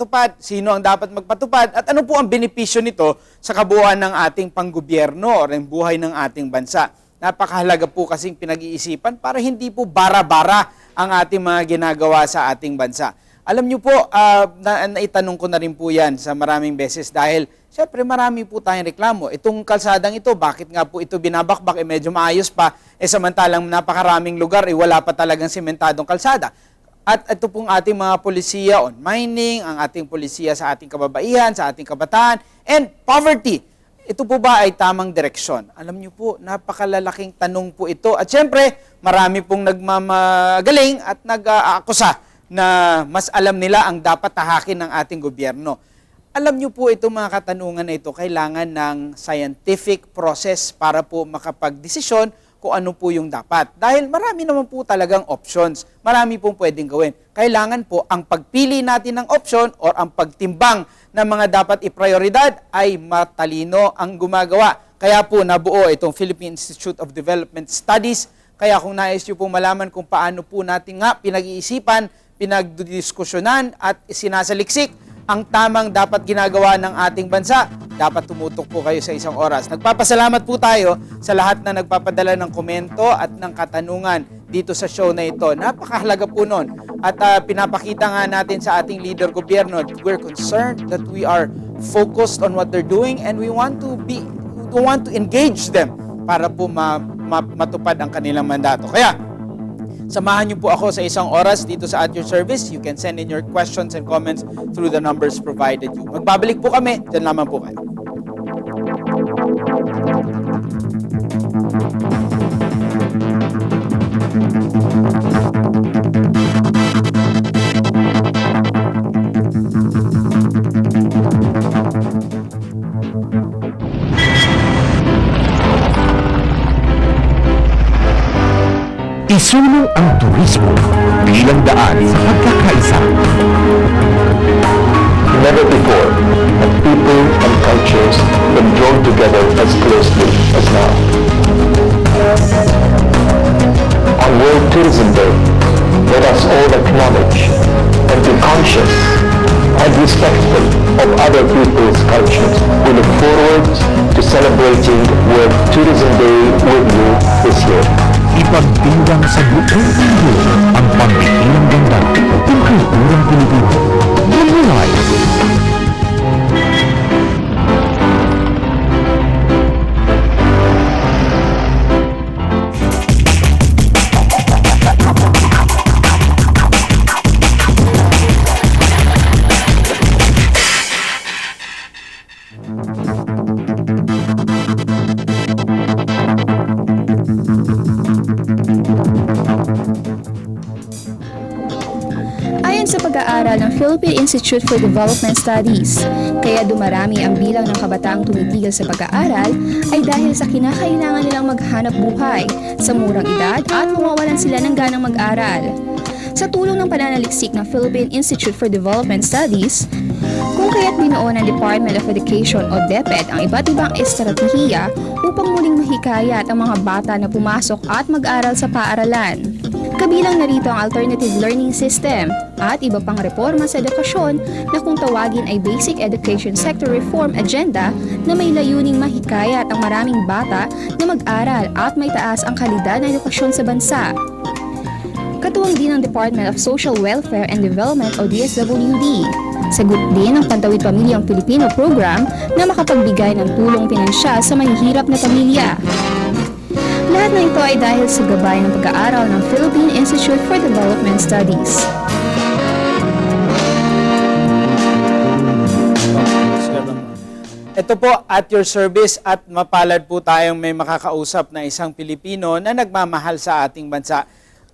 ipatupad, sino ang dapat magpatupad, at ano po ang benepisyo nito sa kabuuan ng ating panggobyerno o ng buhay ng ating bansa. Napakahalaga po kasing pinag-iisipan para hindi po bara-bara ang ating mga ginagawa sa ating bansa. Alam niyo po, naitanong ko na rin po yan sa maraming beses dahil syempre marami po tayong reklamo. Itong kalsadang ito, bakit nga po ito binabakbak, medyo maayos pa, samantalang napakaraming lugar, wala pa talagang sementadong kalsada. At ito pong ating mga polisiya on mining, ang ating polisiya sa ating kababaihan, sa ating kabataan, and poverty. Ito po ba ay tamang direksyon? Alam niyo po, napakalalaking tanong po ito. At syempre, marami pong nagmamagaling at nag-aakusa na mas alam nila ang dapat tahakin ng ating gobyerno. Alam niyo po itong mga katanungan na ito, kailangan ng scientific process para po makapag-desisyon kung ano po yung dapat. Dahil marami naman po talagang options. Marami pong pwedeng gawin. Kailangan po ang pagpili natin ng option or ang pagtimbang ng mga dapat i-prioridad ay matalino ang gumagawa. Kaya po nabuo itong Philippine Institute of Development Studies. Kaya kung nais nyo po malaman kung paano po natin nga pinag-iisipan, pinagdidiskusyonan at sinasaliksik ang tamang dapat ginagawa ng ating bansa, dapat tumutok po kayo sa isang oras. Nagpapasalamat po tayo sa lahat na nagpapadala ng komento at ng katanungan dito sa show na ito. Napakahalaga po nun. At pinapakita nga natin sa ating leader gobyerno, we're concerned that we are focused on what they're doing and we want to engage them para po matupad ang kanilang mandato. Kaya, samahan niyo po ako sa isang oras dito sa At Your Service. You can send in your questions and comments through the numbers provided you. Magbabalik po kami. Diyan lamang po kayo. Isulong ang turismo bilang daan sa pagkakaisa. Never before have people and cultures been drawn together as closely as now. On World Tourism Day, let us all acknowledge and be conscious and respectful of other people's cultures. We look forward to celebrating World Tourism Day with you this year. Ipagdiwang sa buong mundo ang pambihilang ganda ng kulturang Pilipino. Bumulay! Sa pag-aaral ng Philippine Institute for Development Studies, kaya dumarami ang bilang ng kabataang tumitigil sa pag-aaral ay dahil sa kinakailangan nilang maghanap buhay sa murang edad at mawawalan sila ng ganang mag-aral. Sa tulong ng pananaliksik ng Philippine Institute for Development Studies, kung kaya't binuo ng Department of Education o DepEd ang iba't ibang estratehiya upang muling mahikayat ang mga bata na pumasok at mag-aral sa paaralan. Kabilang narito ang alternative learning system at iba pang reforma sa edukasyon na kung tawagin ay Basic Education Sector Reform Agenda na may layuning mahikayat ang maraming bata na mag-aral at may taas ang kalidad ng edukasyon sa bansa. Katuwang din ng Department of Social Welfare and Development o DSWD. Sagot din ang Pantawid Pamilyang Pilipino program na makapagbigay ng tulong pinansyal sa mahihirap na pamilya. Lahat na ito ay dahil sa gabay ng pag-aaral ng Philippine Institute for Development Studies. Ito po, At Your Service, at mapalad po tayong may makakausap na isang Pilipino na nagmamahal sa ating bansa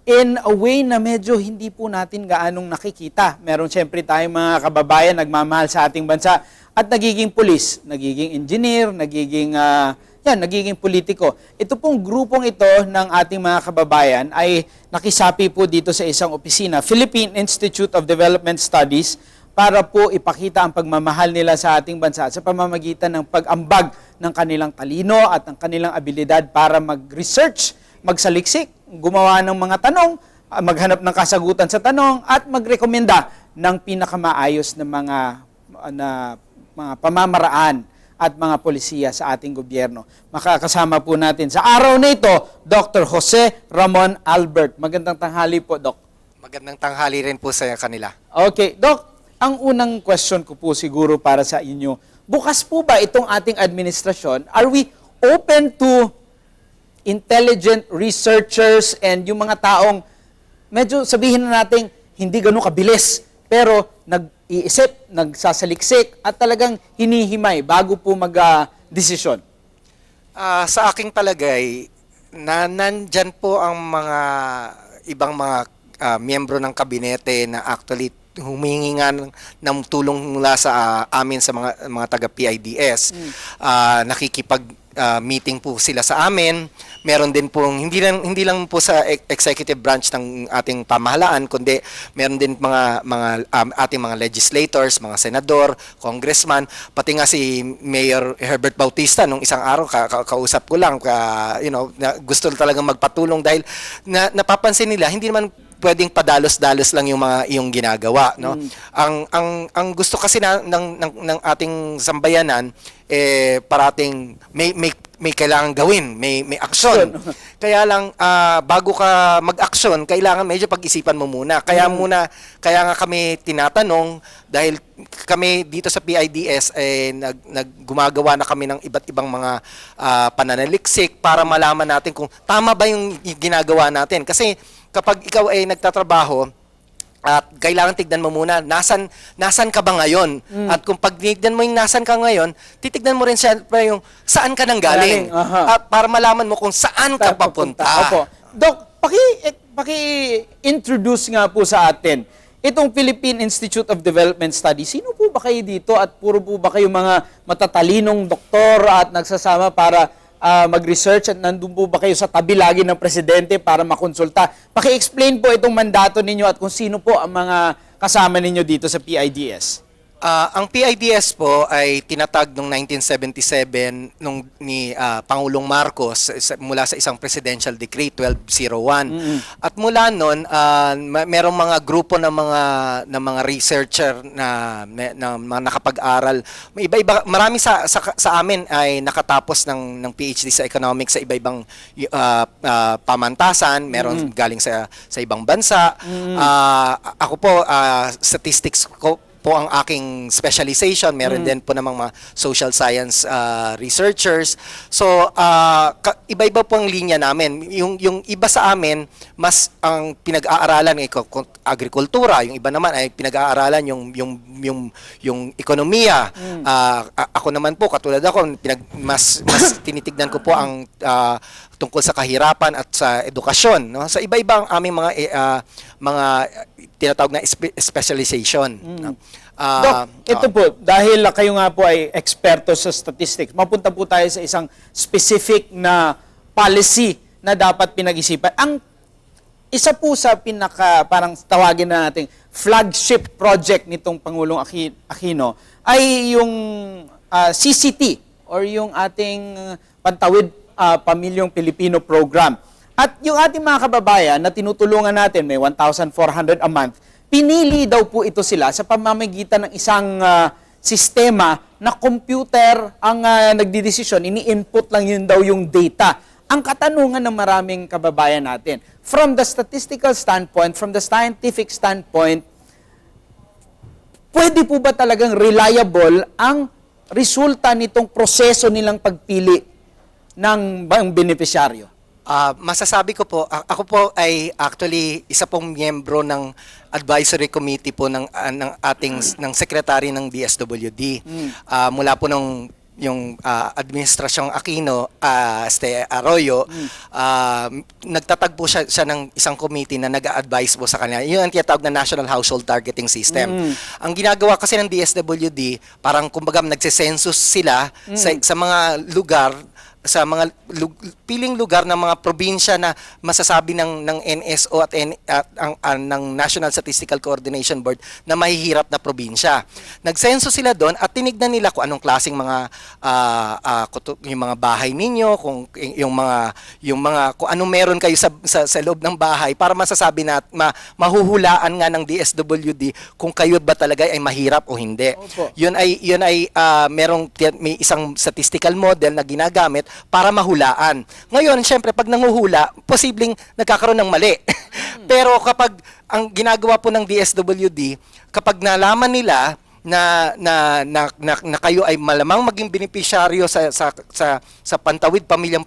in a way na medyo hindi po natin gaanong nakikita. Meron siyempre tayong mga kababayan nagmamahal sa ating bansa at nagiging pulis, nagiging engineer, nagiging politiko. Ito pong grupong ito ng ating mga kababayan ay nakisapi po dito sa isang opisina, Philippine Institute of Development Studies, para po ipakita ang pagmamahal nila sa ating bansa sa pamamagitan ng pag-ambag ng kanilang talino at ng kanilang abilidad para mag-research, magsaliksik, gumawa ng mga tanong maghanap ng kasagutan sa tanong at magrekomenda ng pinakamaayos na mga pamamaraan at mga polisiya sa ating gobyerno. Makakasama po natin sa araw na ito, Dr. Jose Ramon Albert. Magandang tanghali po, Doc. Magandang tanghali rin po sa kanila. Okay, Doc, ang unang question ko po siguro para sa inyo, bukas po ba itong ating administrasyon? Are we open to intelligent researchers and yung mga taong medyo sabihin na natin hindi ganun kabilis, pero nag-iisip, nagsasaliksik, at talagang hinihimay bago po mag-desisyon? Sa aking palagay, nandyan po ang mga ibang mga miyembro ng kabinete na actually humingi nga ng tulong mula sa amin sa mga taga PIDS. Nakikipag-meeting po sila sa amin. Meron din pong hindi lang po sa executive branch ng ating pamahalaan, kundi meron din ating mga legislators, mga senador, congressman, pati nga si Mayor Herbert Bautista nung isang araw kausap ko lang, gusto talagang magpatulong dahil napapansin nila hindi naman pwedeng padalos-dalos lang yung ginagawa, no. Ang gusto kasi ng ating sambayanan parating may kailangan gawin, may aksyon. Kaya lang bago ka mag-aksyon, kailangan medyo pag-isipan mo muna. Kaya nga kami tinatanong dahil kami dito sa PIDS gumagawa na kami ng iba't ibang mga pananaliksik para malaman natin kung tama ba yung ginagawa natin. Kasi kapag ikaw ay nagtatrabaho, at kailangan tignan mo muna, nasan ka ba ngayon? At kung pag tignan mo yung nasan ka ngayon, titignan mo rin siyempre yung saan ka nang galing. Para malaman mo kung saan ka papunta. Opo. Doc, paki-introduce nga po sa atin itong Philippine Institute of Development Studies. Sino po ba kayo dito at puro po ba kayo mga matatalinong doktor at nagsasama para mag-research at nandun po ba kayo sa tabi lagi ng presidente para makonsulta? Paki-explain po itong mandato ninyo at kung sino po ang mga kasama ninyo dito sa PIDS. Ang PIDS po ay tinatag noong 1977 ni Pangulong Marcos mula sa isang Presidential Decree 1201. At mula noon, merong mga grupo ng mga researcher na mga nakapag-aral. May iba-iba, marami sa amin ay nakatapos ng PhD sa economics sa iba-ibang pamantasan, meron galing sa ibang bansa. Ako po, statistics ko po ang aking specialization. Meron din po namang mga social science researchers. So, iba-iba po ang linya namin. Yung iba sa amin, mas ang pinag-aaralan ay agrikultura. Yung iba naman ay pinag-aaralan yung ekonomiya. Ako naman po, katulad ako, mas tinitignan ko po ang tungkol sa kahirapan at sa edukasyon, no? Sa iba-iba ang aming mga tinatawag na specialization. No? Doc, ito po, dahil kayo nga po ay eksperto sa statistics, mapunta po tayo sa isang specific na policy na dapat pinag-isipan. Ang isa po sa parang tawagin na natin, flagship project nitong Pangulong Aquino ay yung CCT or yung ating Pantawid Pamilyong Pilipino program. At yung ating mga kababayan na tinutulungan natin, may 1,400 a month, pinili daw po ito sila sa pamamagitan ng isang sistema na computer ang nagdidesisyon, ini-input lang yun daw yung data. Ang katanungan ng maraming kababayan natin, from the statistical standpoint, from the scientific standpoint, pwede po ba talagang reliable ang resulta nitong proseso nilang pagpili ng beneficiaryo? Masasabi ko po, ako po ay actually isa pong miyembro ng advisory committee po ng secretary ng DSWD. Mula po yung administrasyong Aquino, Arroyo, nagtatagpo siya ng isang committee na nag-a-advise po sa kanila. Yun ang tinatawag na National Household Targeting System. Ang ginagawa kasi ng DSWD, parang kumbaga nagsisensus sila sa mga lugar piling lugar ng mga probinsya na masasabi ng NSO at ng National Statistical Coordination Board na mahihirap na probinsya. Nagsenso sila doon at tinignan nila kung anong klaseng mga yung mga bahay ninyo, kung kung anong meron kayo sa loob ng bahay para masasabi na mahuhulaan nga ng DSWD kung kayo ba talaga ay mahirap o hindi. Opo. Yun ay may isang statistical model na ginagamit para mahulaan. Ngayon, syempre, pag nanguhula, posibleng nagkakaroon ng mali. Pero kapag ang ginagawa po ng DSWD, kapag nalaman nila na kayo ay malamang maging benepisyaryo sa Pantawid Pamilyang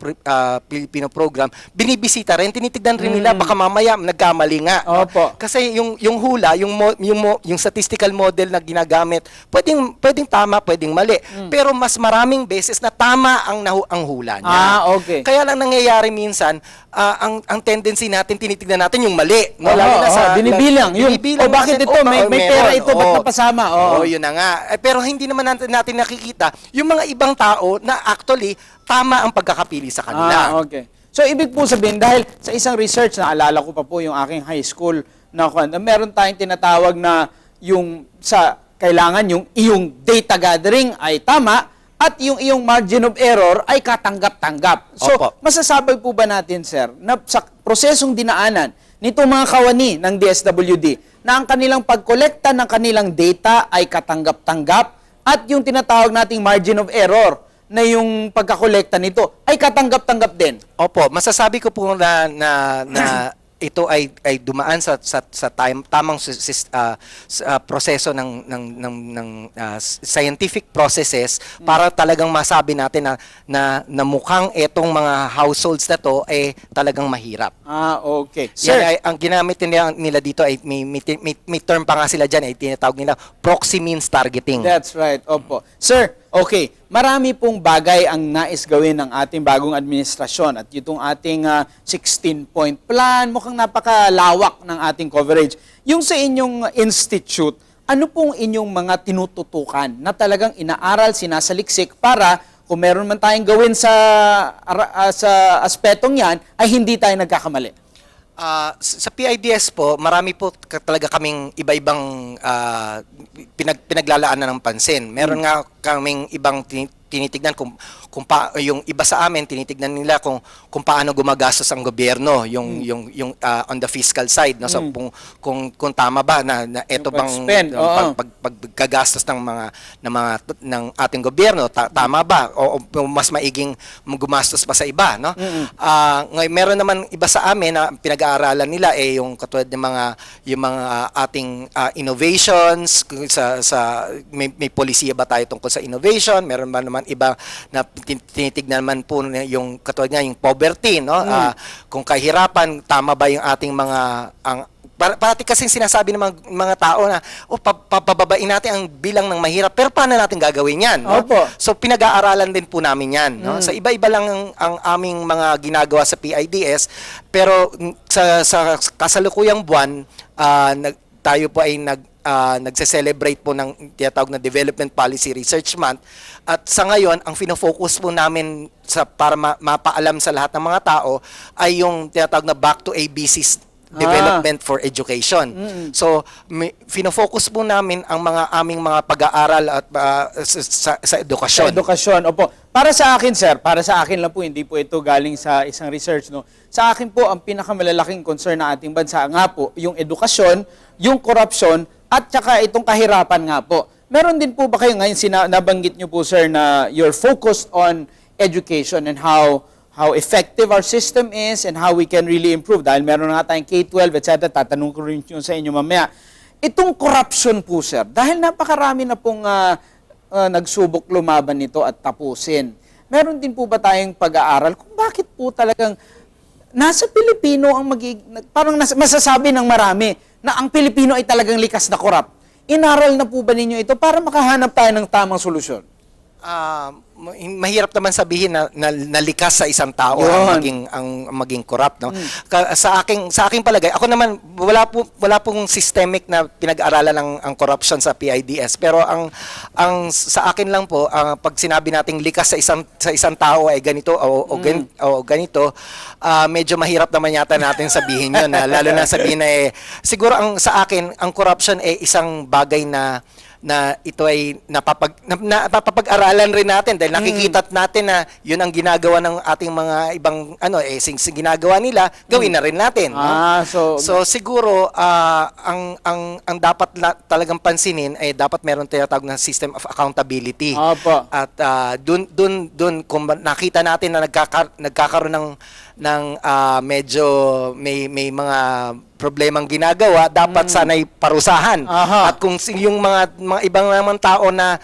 Pilipino Program, binibisita rin, tinitignan rin nila, baka mamaya nagkamali nga. Opo. Kasi yung hula, yung statistical model na ginagamit, pwedeng tama, pwedeng mali. Pero mas maraming beses na tama ang hula niya. Okay. Kaya lang nangyayari minsan, ang tendency natin, tinitignan natin yung mali. No? Oo, Lalo na binibilang. Bakit natin, ito? May pera ito, ba't napasama? Oo. Yun na nga. Pero hindi naman natin nakikita yung mga ibang tao na actually tama ang pagkakapili sa kanila. Okay. So, ibig po sabihin, dahil sa isang research, naalala ko pa po yung aking high school na meron tayong tinatawag na kailangan yung iyong data gathering ay tama at yung iyong margin of error ay katanggap-tanggap. So, Opo. masasabi po ba natin, sir, na sa prosesong dinaanan nitong mga kawani ng DSWD na ang kanilang pagkolekta ng kanilang data ay katanggap-tanggap at yung tinatawag nating margin of error na yung pagkakolekta nito ay katanggap-tanggap din? Opo, masasabi ko po na ito ay dumaan sa tamang proseso ng scientific processes para talagang masabi natin na mukhang etong mga households na to ay talagang mahirap. Okay. Sir, Sir, ang ginamit nila dito ay may term pa nga sila dyan, ay tinatawag nila proxy means targeting. that's right. Opo. Sir, okay. Marami pong bagay ang nais gawin ng ating bagong administrasyon at itong ating 16-point plan, mukhang napakalawak ng ating coverage. Yung sa inyong institute, ano pong inyong mga tinututukan na talagang inaaral, sinasaliksik para kung meron man tayong gawin sa aspetong yan, ay hindi tayo nagkakamali? Sa PIDS po, marami po talaga kaming iba-ibang pinaglalaanan ng pansin. Meron nga kaming ibang tinitignan kung yung iba sa amin tinitignan nila kung paano gumagastos ang gobyerno yung on the fiscal side, no. So kung tama ba na eto bang pag-spend, paggagastos ng ating gobyerno tama ba o mas maiging gumastos pa sa iba, no. Ngayon meron naman iba sa amin na pinag-aaralan nila yung katulad ng mga ating innovations may polisiya ba tayo tungkol sa innovation. Meron ba naman iba na tinitignan man po yung katulad nga yung poverty, no. Kung kahirapan, tama ba yung ating parati kasi sinasabi ng mga tao na pababain natin ang bilang ng mahirap, pero paano natin gagawin yan, no? Opo. So pinag-aaralan din po namin yan, no. Sa iba-iba lang ang aming mga ginagawa sa PIDS, pero sa kasalukuyang buwan tayo po ay nagse-celebrate po ng tinatawag na Development Policy Research Month. At sa ngayon, ang fino-focus po namin para mapaalam sa lahat ng mga tao ay yung tinatawag na Back to ABC's Development for Education. So, fino-focus po namin ang aming mga pag-aaral at sa edukasyon. Sa edukasyon, opo. Para sa akin, sir, para sa akin lang po, hindi po ito galing sa isang research, no. Sa akin po, ang pinakamalalaking concern ng ating bansa nga po, yung edukasyon, yung korupsyon, at saka itong kahirapan nga po. Meron din po ba kayo ngayon, nabanggit nyo po, sir, na you're focused on education and how effective our system is and how we can really improve. Dahil meron nga tayong K-12, etc. Tatanong ko rin yun sa inyo mamaya. Itong corruption po, sir, dahil napakarami na pong nagsubok lumaban nito at tapusin. Meron din po ba tayong pag-aaral kung bakit po talagang nasa Pilipino ang parang masasabi ng marami na ang Pilipino ay talagang likas na korap. Inaral na po ba ninyo ito para makahanap tayo ng tamang solusyon? mahirap naman sabihin na likas sa isang tao Yun. ang maging corrupt, no? Sa aking palagay, ako naman wala pong systemic na pinag-aralan ang corruption sa PIDS, pero ang sa akin lang po, pag sinabi nating likas sa isang tao ay ganito o ganito, medyo mahirap naman yata natin sabihin 'yun, lalo na sabihin na siguro sa akin ang corruption ay isang bagay na ito ay napapag-aralan rin natin dahil nakikita natin na yun ang ginagawa ng ating mga ibang ginagawa nila, gawin na rin natin. No? So siguro ang dapat talagang pansinin ay dapat meron tinatawag na system of accountability. Opo. At dun kung nakita natin na nagkakaroon ng medyo may mga problemang ginagawa, dapat sana'y parusahan. Aha. At kung yung mga ibang naman tao na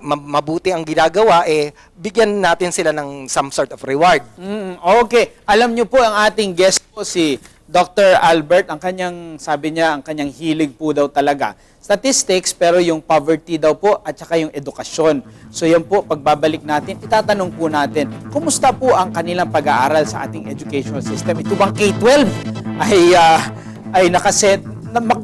mabuti ang ginagawa, bigyan natin sila ng some sort of reward. Okay. Alam niyo po, ang ating guest po si Dr. Albert, ang kanyang hilig po daw talaga statistics, pero yung poverty daw po at saka yung edukasyon. So yan po, pagbabalik natin, itatanong po natin, kumusta po ang kanilang pag-aaral sa ating educational system? Ito bang K-12 ay nakaset,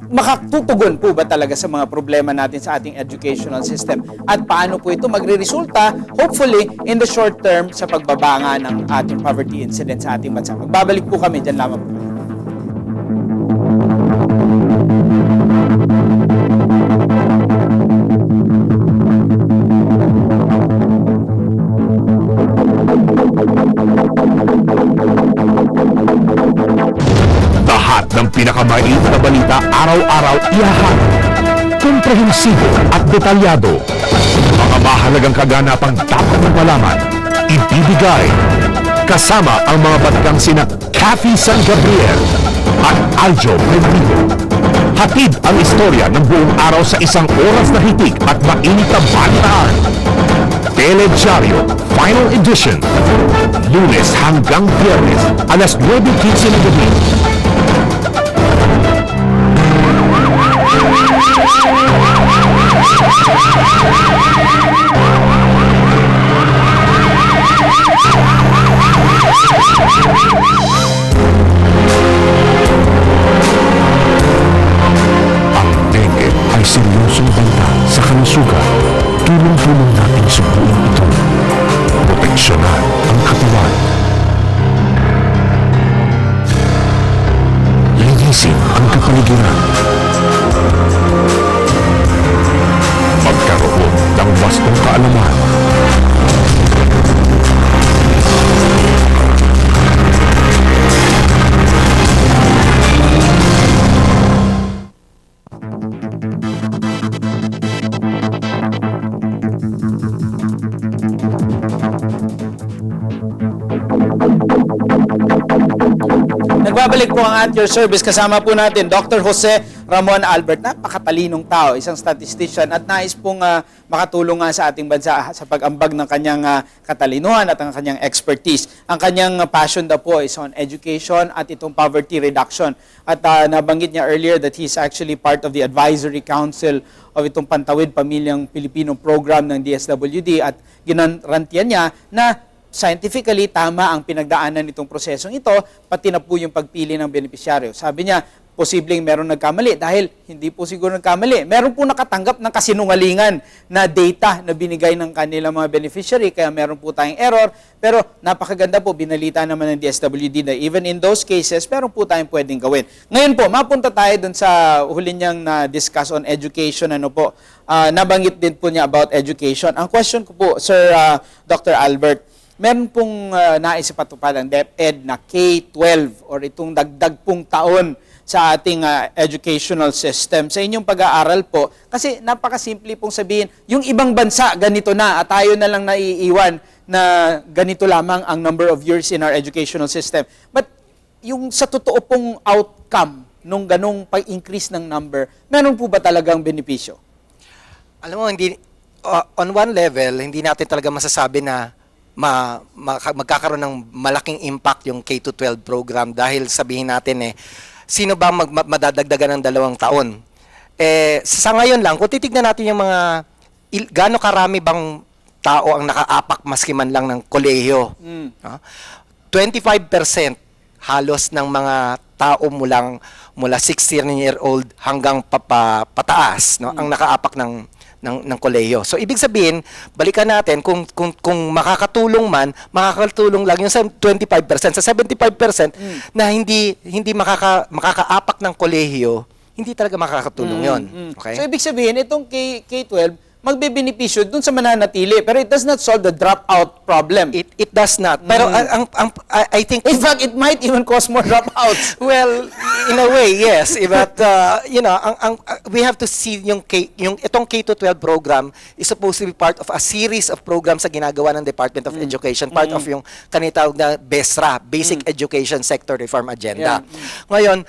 makatutugon po ba talaga sa mga problema natin sa ating educational system? At paano po ito magre-resulta, hopefully, in the short term, sa pagbabanga ng ating poverty incidence sa ating bansa? Magbabalik po kami, dyan lamang po. Lahat ng pinakamaiit na balita araw-araw ihahat. Komprehensibo at detalyado. Mga mahalagang kaganapang dapat mong malaman. Ibibigay. Kasama ang mga batikang sina Kathy San Gabriel at Aljo Bendigo. Hatid ang istorya ng buong araw sa isang oras na hitik at mainit na balitaan. Telediario Final Edition. Lunes hanggang Biyernes, alas 9:15 ng gabi. Ang dengue ay seryosong banta sa kalusugan. Tulong-tulong natin subuin ito. Proteksyonan ang katawan. Linisin ang kapaligiran. Magkaroon ng wastong kaalaman. Nagbabalik po ang At Your Service. Kasama po natin Dr. Jose Ramon Albert. Napakatalinong tao, isang statistician at nais pong makatulong nga sa ating bansa sa pag-ambag ng kanyang katalinuhan at ang kanyang expertise. Ang kanyang passion daw po is on education at itong poverty reduction. At nabanggit niya earlier that he's actually part of the advisory council of itong Pantawid Pamilyang Pilipino program ng DSWD at ginarantiyan niya na scientifically, tama ang pinagdaanan nitong prosesong ito, pati na po yung pagpili ng benepisyaryo. Sabi niya, posibleng meron nagkamali dahil hindi po siguro nagkamali. Meron po nakatanggap ng kasinungalingan na data na binigay ng kanilang mga beneficiary, kaya meron po tayong error. Pero napakaganda po, binalita naman ng DSWD na even in those cases, meron po tayong pwedeng gawin. Ngayon po, mapunta tayo dun sa huli niyang na-discuss on education. Nabanggit din po niya about education. Ang question ko po, Sir Dr. Albert, meron pong nais ipatupad ang DepEd na K-12 or itong dagdag pong taon sa ating educational system. Sa inyong pag-aaral po, kasi napakasimple pong sabihin, yung ibang bansa ganito na at tayo na lang naiiwan na ganito lamang ang number of years in our educational system. But yung sa totoo pong outcome nung ganong pag-increase ng number, meron po ba talagang benepisyo? Alam mo, on one level, hindi natin talaga masasabi na magkakaroon ng malaking impact yung K-12 program dahil sabihin natin sino ba madadagdagan ng 2 taon? Sa ngayon lang, kung titignan natin yung mga gaano karami bang tao ang nakaapak maski man lang ng kolehiyo. No? 25% halos ng mga tao mula 16-year-old hanggang pataas, no, ang nakaapak ng kolehiyo. So ibig sabihin, balikan natin kung makakatulong man, makakatulong lang yung sa 25%, sa 75% na hindi makakaapak ng kolehiyo, hindi talaga makakatulong 'yon. Okay? So ibig sabihin, itong K-12, magbebenepisyo dun sa mananatili, pero it does not solve the dropout problem. It does not. Pero I think In fact, it might even cause more dropouts. well, in a way, yes. But you know, we have to see yung itong K-12 program is supposed to be part of a series of programs sa ginagawa ng Department of Education, part of yung kanitawag na BESRA, Basic Education Sector Reform Agenda. Ngayon,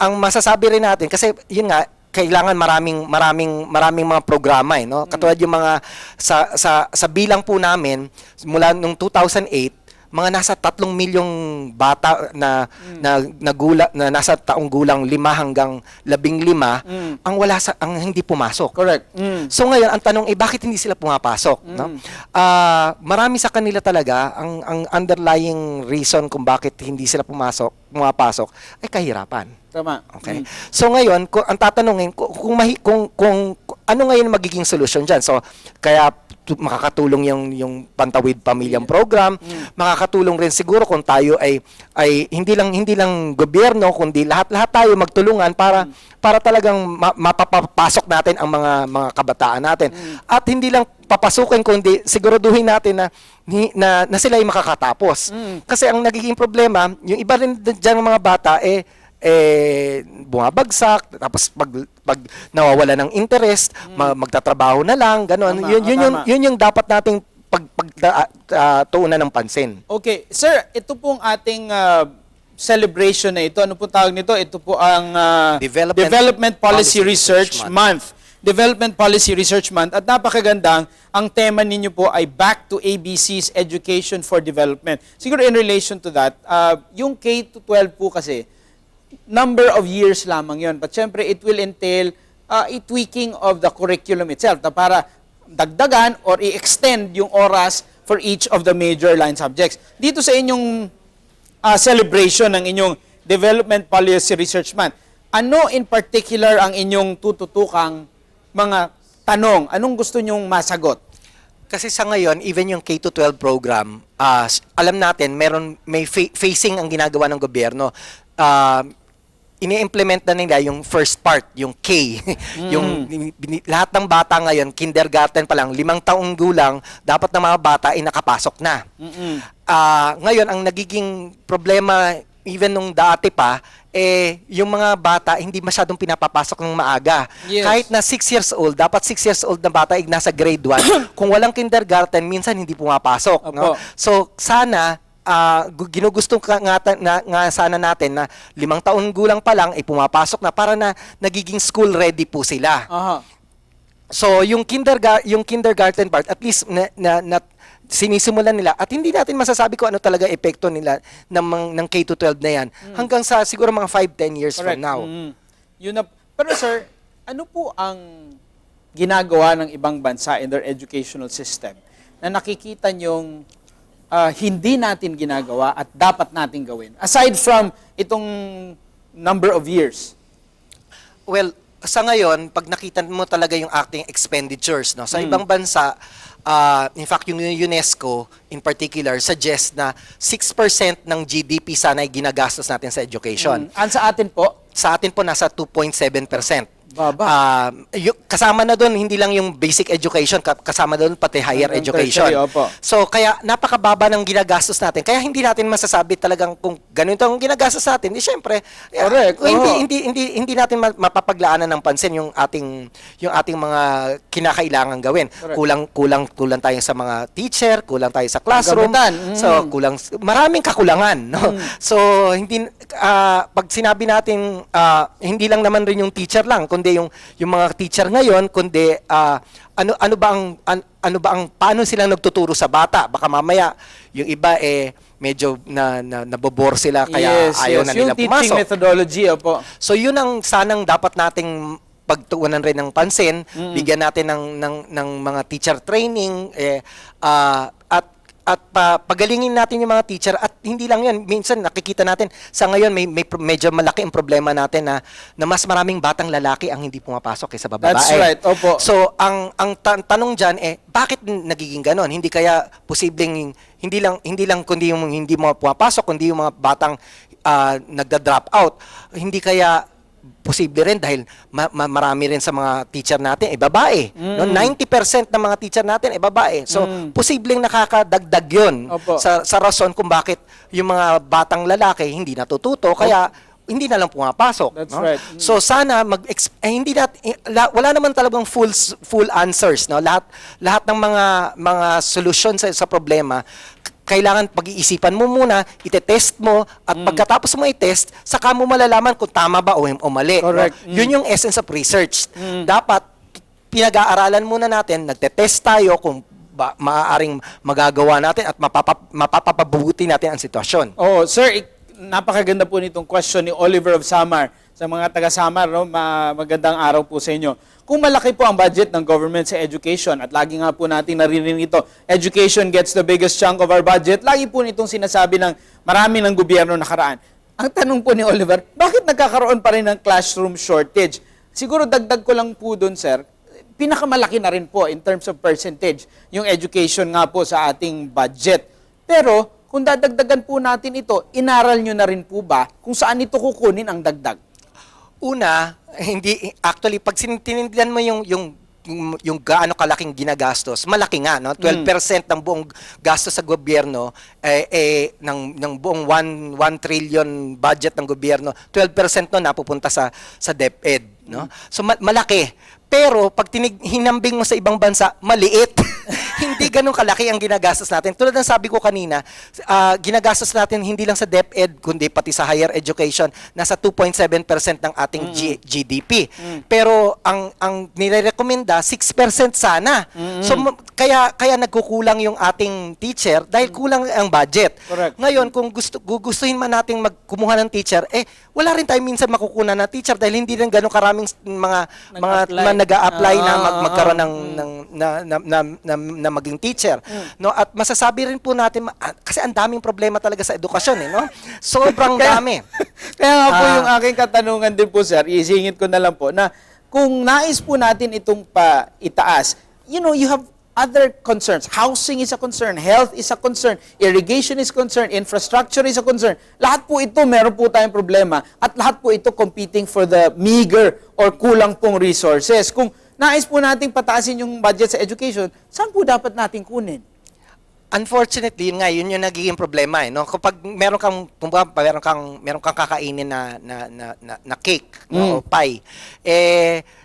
ang masasabi rin natin kasi yun nga, kailangan maraming mga programa no. Katulad yung mga sa bilang po namin mula nung 2008, mga nasa 3 milyong bata na nasa taong gulang 5 hanggang 15 ang hindi pumasok. Correct. So ngayon ang tanong bakit hindi sila pumapasok, no? Marami sa kanila talaga ang underlying reason kung bakit hindi sila pumapasok ay kahirapan. Tama. Okay. So ngayon, ang tatanungin kung ano ngayon magiging solusyon diyan. So kaya makakatulong yung Pantawid Pamilyang Program, makakatulong rin siguro kung tayo ay hindi lang gobyerno kundi lahat tayo magtulungan para talagang mapapasok natin ang mga kabataan natin. At hindi lang papasukin kundi siguraduhin natin na sila ay makakatapos. Kasi ang nagiging problema, yung iba rin diyan ng mga bata bumabagsak, tapos pag nawawala ng interest, magtatrabaho na lang, gano'n. Yun yung dapat nating tuunan ng pansin. Okay. Sir, ito pong ating celebration na ito. Ano po tawag nito? Ito po ang Development Policy Research Month. Development Policy Research Month. At napakagandang, ang tema ninyo po ay Back to ABC's Education for Development. Siguro in relation to that, yung K-12 po kasi, number of years lamang yon. But syempre, it will entail a tweaking of the curriculum itself na para dagdagan or i-extend yung oras for each of the major line subjects. Dito sa inyong celebration ng inyong Development Policy Research Month, ano in particular ang inyong tututukang mga tanong? Anong gusto nyong masagot? Kasi sa ngayon, even yung K-12 program, alam natin, may phasing ang ginagawa ng gobyerno. Ini-implement na nila yung first part, yung K. Yung lahat ng bata ngayon, kindergarten pa lang, 5 taong gulang, dapat na mga bata ay nakapasok na. Ngayon, ang nagiging problema, even nung dati pa, yung mga bata hindi masyadong pinapapasok ng maaga. Yes. Kahit na 6 years old, dapat 6 years old na bata ay nasa grade 1. Kung walang kindergarten, minsan hindi pumapasok. No? So, sana, ginugusto nga sana natin na 5 taon gulang pa lang ay pumapasok na para na nagiging school ready po sila. So yung kindergarten part at least na sinisimulan nila at hindi natin masasabi kung ano talaga epekto nila ng K-12 na yan hanggang sa siguro mga 5-10 years from now. Yun na. Pero sir, ano po ang ginagawa ng ibang bansa in their educational system na nakikita nyong hindi natin ginagawa at dapat natin gawin? Aside from itong number of years. Well, sa ngayon, pag nakita mo talaga yung acting expenditures, no? Sa ibang bansa, in fact, yung UNESCO in particular suggests na 6% ng GDP sana ay ginagastos natin sa education. Sa atin po? Sa atin po nasa 2.7%. Baba. Kasama na doon hindi lang yung basic education, kasama doon pati higher education. So kaya napakababa ng ginagastos natin. Kaya hindi natin masasabi talagang kung ganito ang ginagastos natin. Di syempre, hindi natin mapapaglaanan ng pansin yung ating mga kinakailangan gawin. Kulang tayo sa mga teacher, kulang tayo sa classroom. So maraming kakulangan, no? So hindi pag sinabi natin hindi lang naman rin yung teacher lang, kundi yung mga teacher ngayon, kundi ano ba ang paano sila nagtuturo sa bata? Baka mamaya yung iba medyo nabobore sila kaya ayaw na nila pumasok. Yung teaching methodology, opo. So yun ang sanang dapat nating pagtuunan rin ng pansin, bigyan natin ng mga teacher training, pagalingin natin yung mga teacher. At hindi lang yan, minsan nakikita natin sa ngayon may medyo malaki ang problema natin na mas maraming batang lalaki ang hindi pumapasok kaysa babae. That's right, opo. So ang tanong diyan bakit nagiging ganon? Hindi kaya posibleng hindi lang kundi yung hindi mo pumapasok, kundi yung mga batang nagda-drop out. Hindi kaya posible rin dahil marami rin sa mga teacher natin babae. No, 90% ng mga teacher natin babae. So posibleng nakakadagdag 'yon Opo. sa rason kung bakit yung mga batang lalaki hindi natututo kaya hindi na lang pumapasok. That's no? right. So sana hindi wala naman talagang full answers, no? Lahat ng mga solusyon sa problema kailangan pag-iisipan mo muna, itetest mo, at pagkatapos mo i-test, saka mo malalaman kung tama ba o mali. Correct. No? Yun yung essence of research. Dapat, pinag-aaralan muna natin, nagtetest tayo kung maaaring magagawa natin at mapapabuti natin ang sitwasyon. Oh, sir, napakaganda po nitong question ni Oliver of Samar. Sa mga taga-Samar, no, magandang araw po sa inyo. Kung malaki po ang budget ng government sa education, at lagi nga po natin naririnig ito, education gets the biggest chunk of our budget, lagi po nitong sinasabi ng marami ng gobyerno nakaraan. Ang tanong po ni Oliver, bakit nagkakaroon pa rin ng classroom shortage? Siguro dagdag ko lang po dun, sir, pinakamalaki na rin po in terms of percentage yung education nga po sa ating budget. Pero kung dadagdagan po natin ito, inaral nyo na rin po ba kung saan ito kukunin ang dagdag? Una, actually pag tinindigan mo yung gaano kalaking ginagastos, malaki nga, no? 12% ng buong gastos sa gobyerno ng buong 1 trillion budget ng gobyerno, 12% no napupunta sa DepEd, no? So malaki. Pero pag hinambing mo sa ibang bansa, maliit. Hindi ganun kalaki ang ginagastos natin. Tulad ng sabi ko kanina, ginagastos natin hindi lang sa DepEd, kundi pati sa higher education, nasa 2.7% ng ating GDP. Pero ang nirerekomenda, 6% sana. So kaya nagkukulang yung ating teacher dahil kulang ang budget. Correct. Ngayon, kung gustuhin man nating kumuha ng teacher, wala rin tayo minsan makukuha ng teacher dahil hindi rin ganun karaming mga nag-a-apply na magkaroon na maging teacher, no? At masasabi rin po natin kasi ang daming problema talaga sa edukasyon, no? Sobrang dami. Kaya nga po yung aking katanungan din po, sir, isingit ko na lang po na kung nais po natin itong itaas, you have other concerns. Housing is a concern, health is a concern, irrigation is a concern, infrastructure is a concern. Lahat po ito, meron po tayong problema at lahat po ito competing for the meager or kulang pong resources. Kung nais po nating pataasin yung budget sa education, saan po dapat nating kunin? Unfortunately, yun yung nagiging problema, no? Kapag meron kang kakainin na cake, no, o pie,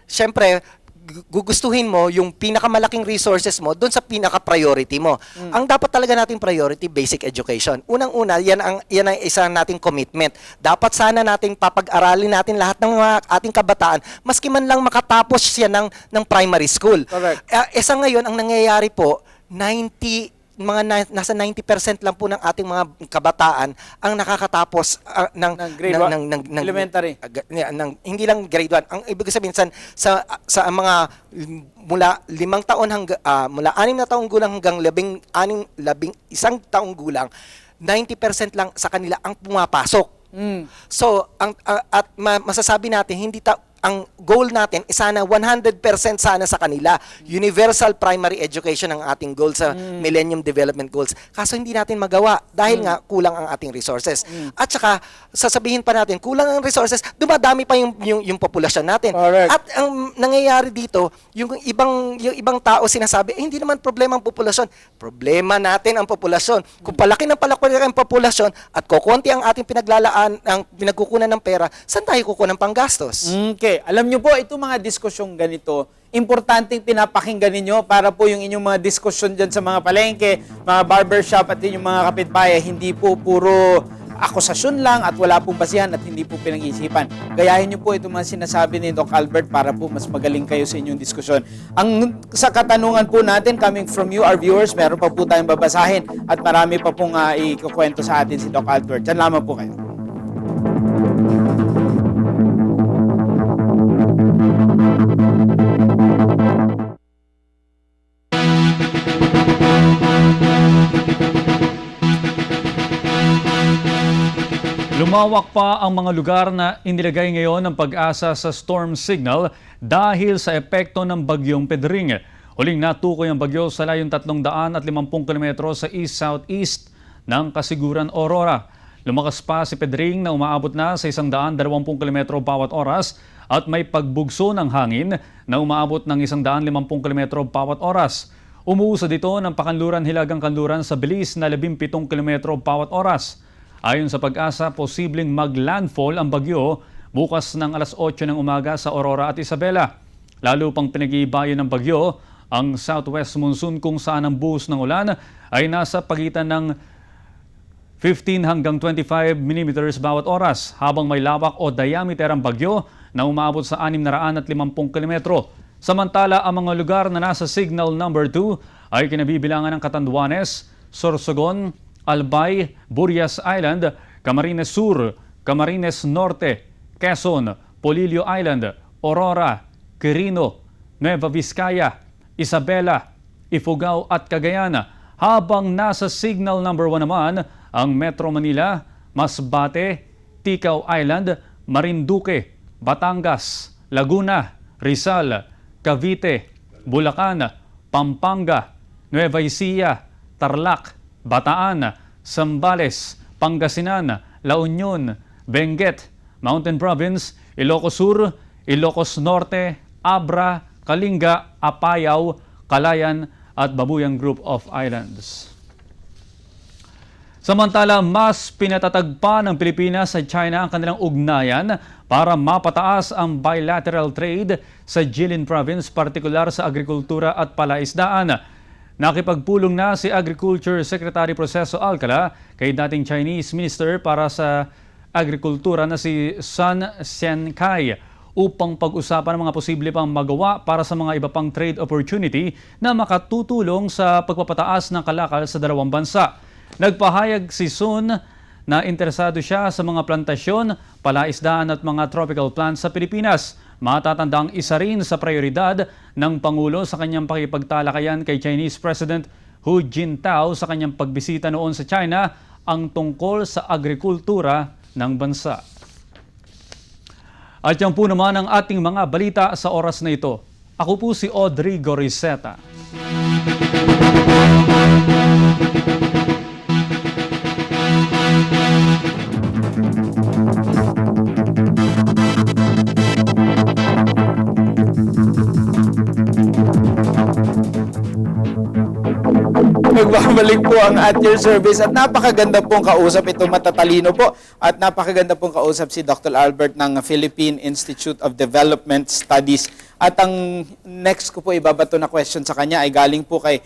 syempre gugustuhin mo yung pinakamalaking resources mo doon sa pinaka-priority mo. Ang dapat talaga nating priority, basic education. Unang-una, yan ang isa nating commitment. Dapat sana nating papag-aralin natin lahat ng mga ating kabataan, maski man lang makatapos siya ng primary school. Correct. Sa ngayon, ang nangyayari po, nasa 90% lang po ng ating mga kabataan ang nakakatapos ng grade elementary. Hindi lang grade 1. Ang ibig sabihin sa mga mula 5 taon mula 6 na taong gulang hanggang 11 taong gulang, 90% lang sa kanila ang pumapasok. So masasabi natin ang goal natin is sana 100% sana sa kanila. Universal primary education ang ating goal sa Millennium Development Goals. Kaso hindi natin magawa dahil nga kulang ang ating resources. At saka sasabihin pa natin, kulang ang resources, dumadami pa yung populasyon natin. Correct. At ang nangyayari dito, yung ibang tao sinasabi, hindi naman problema ang populasyon. Problema natin ang populasyon. Kung palaki ang populasyon at kukunti ang ating pinagkukunan ng pera, saan tayo kukunan ng panggastos? Okay. Alam nyo po, itong mga diskusyong ganito, importanteng pinapakinggan ninyo para po yung inyong mga diskusyon dyan sa mga palengke, mga barbershop at inyong mga kapitbahay, hindi po puro akusasyon lang at wala pong basihan at hindi po pinag-iisipan. Gayahin nyo po itong mga sinasabi ni Doc Albert para po mas magaling kayo sa inyong diskusyon. Sa katanungan po natin, coming from you, our viewers, meron pa po tayong babasahin at marami pa pong ikukwento sa atin si Doc Albert. Diyan lamang po kayo. Lumawak pa ang mga lugar na inilagay ngayon ng pag-asa sa storm signal dahil sa epekto ng bagyong Pedring. Huling natukoy ang bagyo sa layong 350 km sa east-southeast ng Kasiguran, Aurora. Lumakas pa si Pedring na umaabot na sa 120 km bawat oras at may pagbugso ng hangin na umaabot ng 150 km bawat oras. Umuusad ito ng pakanluran-hilagang kanluran sa bilis na 17 km bawat oras. Ayon sa pag-asa, posibleng mag-landfall ang bagyo bukas ng alas 8 ng umaga sa Aurora at Isabela. Lalo pang pinag-iibayan ng bagyo ang southwest monsoon kung saan ang buhos ng ulan ay nasa pagitan ng 15 hanggang 25 mm bawat oras, habang may lawak o diameter ang bagyo na umaabot sa 650 km. Samantala, ang mga lugar na nasa signal number 2 ay kinabibilangan ng Catanduanes, Sorsogon, Albay, Burias Island, Camarines Sur, Camarines Norte, Quezon, Polillo Island, Aurora, Quirino, Nueva Vizcaya, Isabela, Ifugao at Cagayan, habang nasa signal number 1 naman ang Metro Manila, Masbate, Ticao Island, Marinduque, Batangas, Laguna, Rizal, Cavite, Bulacan, Pampanga, Nueva Ecija, Tarlac, Bataan, Zambales, Pangasinan, La Union, Benguet, Mountain Province, Ilocos Sur, Ilocos Norte, Abra, Kalinga, Apayao, Calayan at Babuyang Group of Islands. Samantala, mas pinatatag pa ng Pilipinas sa China ang kanilang ugnayan para mapataas ang bilateral trade sa Jilin Province, partikular sa agrikultura at palaisdaan. Nakipagpulong na si Agriculture Secretary Proceso Alcala kay dating Chinese Minister para sa Agrikultura na si Sun Xiankai upang pag-usapan ang mga posible pang magawa para sa mga iba pang trade opportunity na makatutulong sa pagpapataas ng kalakal sa dalawang bansa. Nagpahayag si Sun na interesado siya sa mga plantasyon, palaisdaan at mga tropical plants sa Pilipinas. Matatandang isa rin sa prioridad ng Pangulo sa kanyang pakipagtalakayan kay Chinese President Hu Jintao sa kanyang pagbisita noon sa China ang tungkol sa agrikultura ng bansa. At yan po naman ang ating mga balita sa oras na ito. Ako po si Audrey Goriseta. Magbabalik po ang At Your Service at napakaganda pong kausap. Ito matatalino po at napakaganda pong kausap si Dr. Albert ng Philippine Institute of Development Studies. At ang next ko po ibabato na question sa kanya ay galing po kay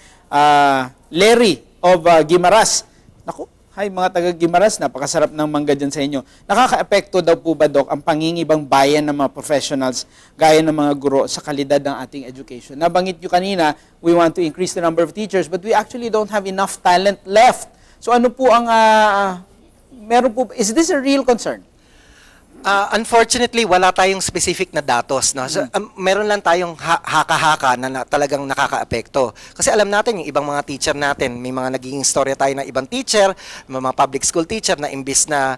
Larry of Guimaras. Naku, hi mga taga-Guimaras, napakasarap ng mangga dyan sa inyo. Nakaka-epekto daw po ba, Doc, ang pangingibang bayan ng mga professionals gaya ng mga guro sa kalidad ng ating education? Nabanggit nyo kanina, we want to increase the number of teachers but we actually don't have enough talent left. So ano po ang, meron po, is this a real concern? Unfortunately, wala tayong specific na datos. No? So, meron lang tayong haka-haka na talagang nakaka-apekto. Kasi alam natin, yung ibang mga teacher natin, may mga nagiging storya tayo ng ibang teacher, mga public school teacher na imbis na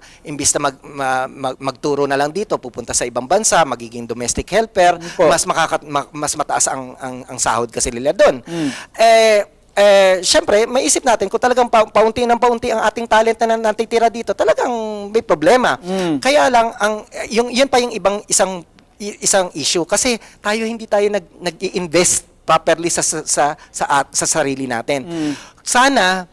magturo na lang dito, pupunta sa ibang bansa, magiging domestic helper, mas mataas ang sahod kasi nila doon. Siyempre, maisip natin kung talagang paunti ng paunti ang ating talent na natitira dito, talagang may problema. Kaya lang, yun pa yung isang issue. Kasi hindi tayo nag-i-invest properly sa sarili natin. Sana,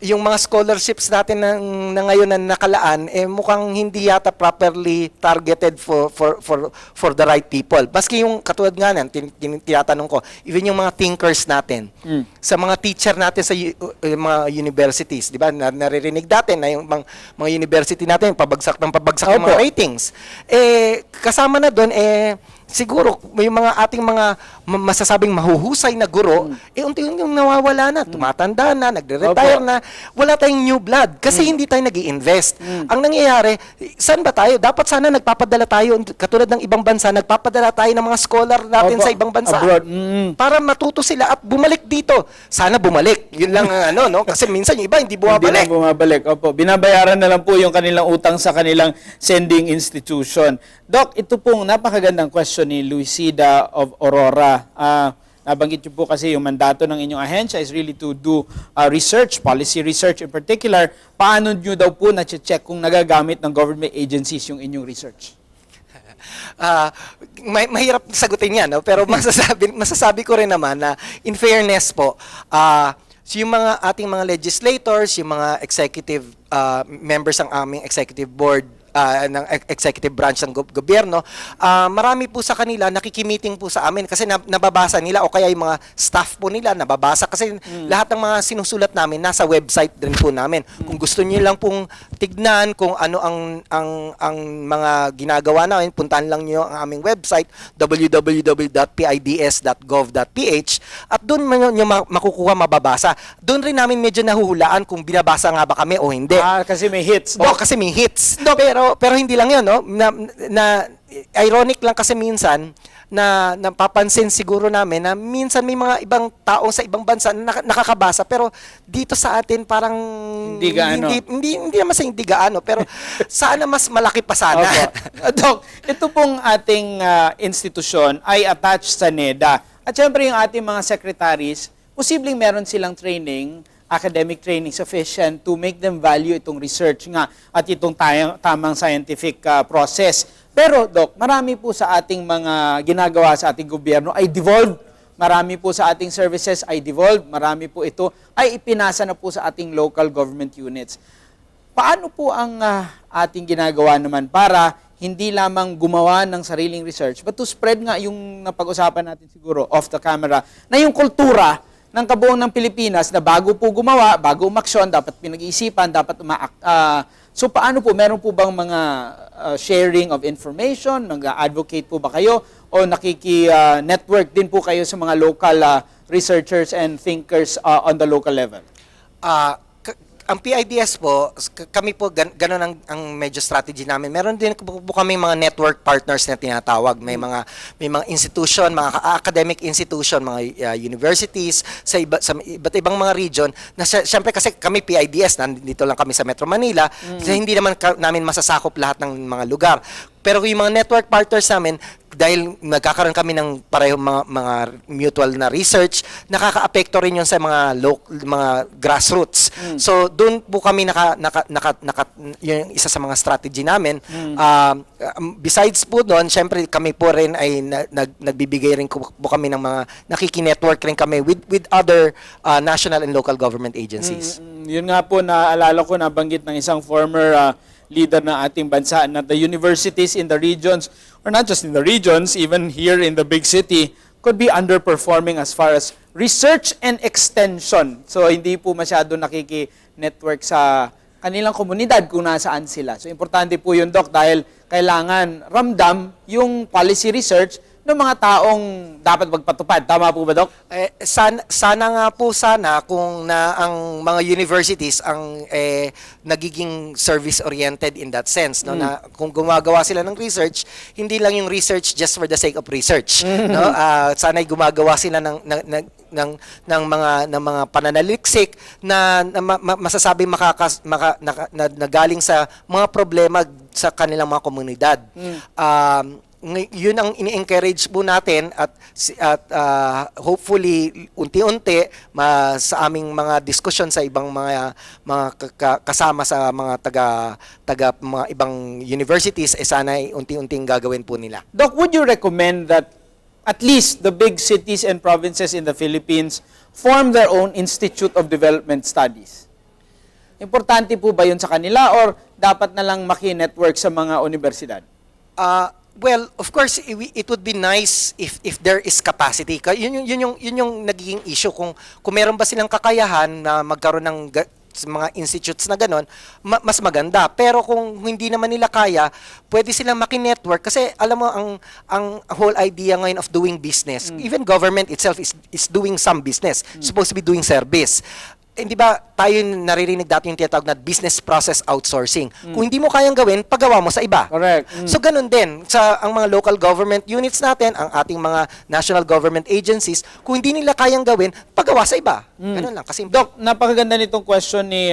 yung mga scholarships natin na ngayon na nakalaan, mukhang hindi yata properly targeted for the right people. Baski yung katulad nga nan, tinatanong ko, even yung mga thinkers natin, sa mga teacher natin sa mga universities, di ba? Naririnig natin na yung mga university natin, pabagsak ng mga ratings. Kasama na doon, siguro, may mga ating mga masasabing mahuhusay na guro, unti-unti nawawala na, tumatanda na, nagre-retire Opo. na, wala tayong new blood kasi hindi tayo nag-i-invest. Ang nangyayari, saan ba tayo? Dapat sana nagpapadala tayo, katulad ng ibang bansa, nagpapadala tayo ng mga scholar natin Opo. sa ibang bansa. Abroad. Para matuto sila at bumalik dito. Sana bumalik. Yun lang ang ano, no? Kasi minsan yung iba hindi Hindi na bumabalik. bumabalik. Opo, binabayaran na lang po yung kanilang utang sa kanilang sending institution. Doc, ito pong napakagandang question ni Luisida of Aurora. Nabanggit niyo po kasi yung mandato ng inyong ahensya is really to do research, policy research in particular. Paano niyo daw po na-check kung nagagamit ng government agencies yung inyong research? Mahirap sagutin yan, no? Pero masasabi ko rin naman na in fairness po, so yung mga ating mga legislators, yung mga executive members ng aming executive board, ng executive branch ng gobyerno, marami po sa kanila nakikimiting po sa amin kasi nababasa nila o kaya yung mga staff po nila nababasa kasi lahat ng mga sinusulat namin nasa website din po namin. Kung gusto niyo lang pong tignan kung ano ang mga ginagawa namin, puntahan lang niyo ang aming website www.pids.gov.ph at doon niyo makukuha, mababasa. Doon rin namin medyo nahuhulaan kung binabasa nga ba kami o hindi. Kasi may hits, Oo, Doc. kasi may hits. Pero hindi lang 'yun, no? Na ironic lang kasi minsan na napapansin siguro namin na minsan may mga ibang tao sa ibang bansa na nakakabasa pero dito sa atin parang Hindi gaano. hindi naman sa hindi gaano pero sana mas malaki pa sana. Opo. Doc, ito pong ating institusyon ay attached sa NEDA. At syempre yung ating mga secretaries, posibleng meron silang training, academic training sufficient to make them value itong research nga at itong tamang scientific process. Pero, Doc, marami po sa ating mga ginagawa sa ating gobyerno ay devolved. Marami po sa ating services ay devolved. Marami po ito ay ipinasa na po sa ating local government units. Paano po ang ating ginagawa naman para hindi lamang gumawa ng sariling research, but to spread nga yung napag-usapan natin siguro off the camera, na yung kultura ng kabuuan ng Pilipinas na bago po gumawa, bago umaksyon, dapat pinag-iisipan, dapat so paano po, meron po bang mga sharing of information, mag-advocate po ba kayo o nakiki-network din po kayo sa mga local researchers and thinkers on the local level? Ang PIDS po, kami po, ganun ang medyo strategy namin. Meron din po kami mga network partners na tinatawag. May mga institution, mga academic institution, mga universities, sa iba't ibang mga region, na syempre kasi kami PIDS, nandito lang kami sa Metro Manila, kasi hindi naman namin masasakop lahat ng mga lugar. Pero yung mga network partners namin, dahil nagkakaroon kami ng parehong mga mutual na research, nakaka-apekto rin yun sa mga grassroots. So doon po kami yung isa sa mga strategy namin. Besides po doon, syempre kami po rin ay nagbibigay rin po kami ng mga nakiki-network rin kami with other national and local government agencies. Yun nga po, naalala ko, nabanggit ng isang former leader ng ating bansa na the universities in the regions, or not just in the regions, even here in the big city, could be underperforming as far as research and extension. So, hindi po masyado nakiki-network sa kanilang komunidad kung nasaan sila. So, importante po yun, Doc, dahil kailangan ramdam yung policy research ng mga taong dapat magpatupad. Tama po ba, Doc? Sana nga po kung ang mga universities ang nagiging service-oriented in that sense, no? Na kung gumagawa sila ng research, hindi lang yung research just for the sake of research, no? Sana'y gumagawa sila ng mga pananaliksik na masasabi na galing sa mga problema sa kanilang mga komunidad. Yun ang ini-encourage po natin at hopefully unti-unti sa aming mga diskusyon sa ibang mga kasama sa mga taga mga ibang universities sana unti-unting gagawin po nila. Doc, would you recommend that at least the big cities and provinces in the Philippines form their own Institute of Development Studies? Importante po ba yun sa kanila or dapat na lang maki-network sa mga universidad? Well, of course, it would be nice if there is capacity. Yun yung nagiging issue kung meron ba silang kakayahan na magkaroon ng mga institutes na ganon, mas maganda. Pero kung hindi naman nila kaya, pwede silang maki-network kasi alam mo ang whole idea ngayon of doing business. Even government itself is doing some business, supposed to be doing service. hindi ba tayo naririnig dati yung tinatawag na business process outsourcing. Kung hindi mo kayang gawin, pagawa mo sa iba. Correct. So ganun din sa ang mga local government units natin, ang ating mga national government agencies, kung hindi nila kayang gawin, pagawa sa iba. Ganun lang kasi Doc, napakaganda nitong question ni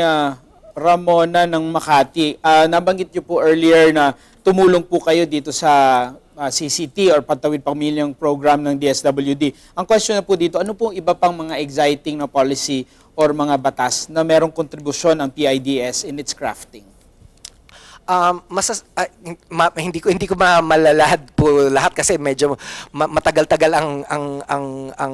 Ramona ng Makati. Nabanggit niyo po earlier na tumulong po kayo dito sa CCT or Pantawid Pamilyang Program ng DSWD. Ang question na po dito, ano pong iba pang mga exciting na policy or mga batas na merong kontribusyon ang PIDS in its crafting? hindi ko malalahad po lahat kasi medyo matagal-tagal ang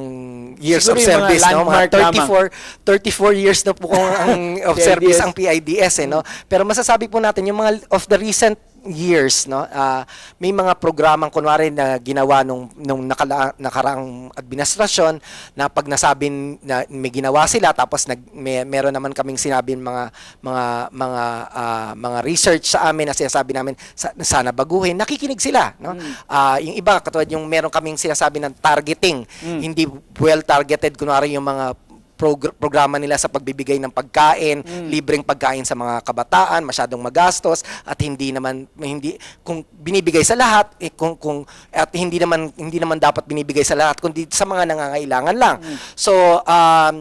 years Siguro of yung mga service, no? landmark Mga 34 years na po kung ang of service PIDS. ang PIDS, no? Pero masasabi po natin yung mga of the recent years, no, may mga programang kunwari na ginawa nung nakaraang administrasyon na pag nasabing na may ginawa sila tapos meron naman kaming sinabing mga research sa amin na sinasabi namin sana baguhin, nakikinig sila, no. Yung iba katulad yung meron kaming sinasabi ng targeting, hindi well targeted, kunwari yung mga programa nila sa pagbibigay ng pagkain, libreng pagkain sa mga kabataan, masyadong magastos at hindi kung binibigay sa lahat at hindi naman dapat binibigay sa lahat kundi sa mga nangangailangan lang. So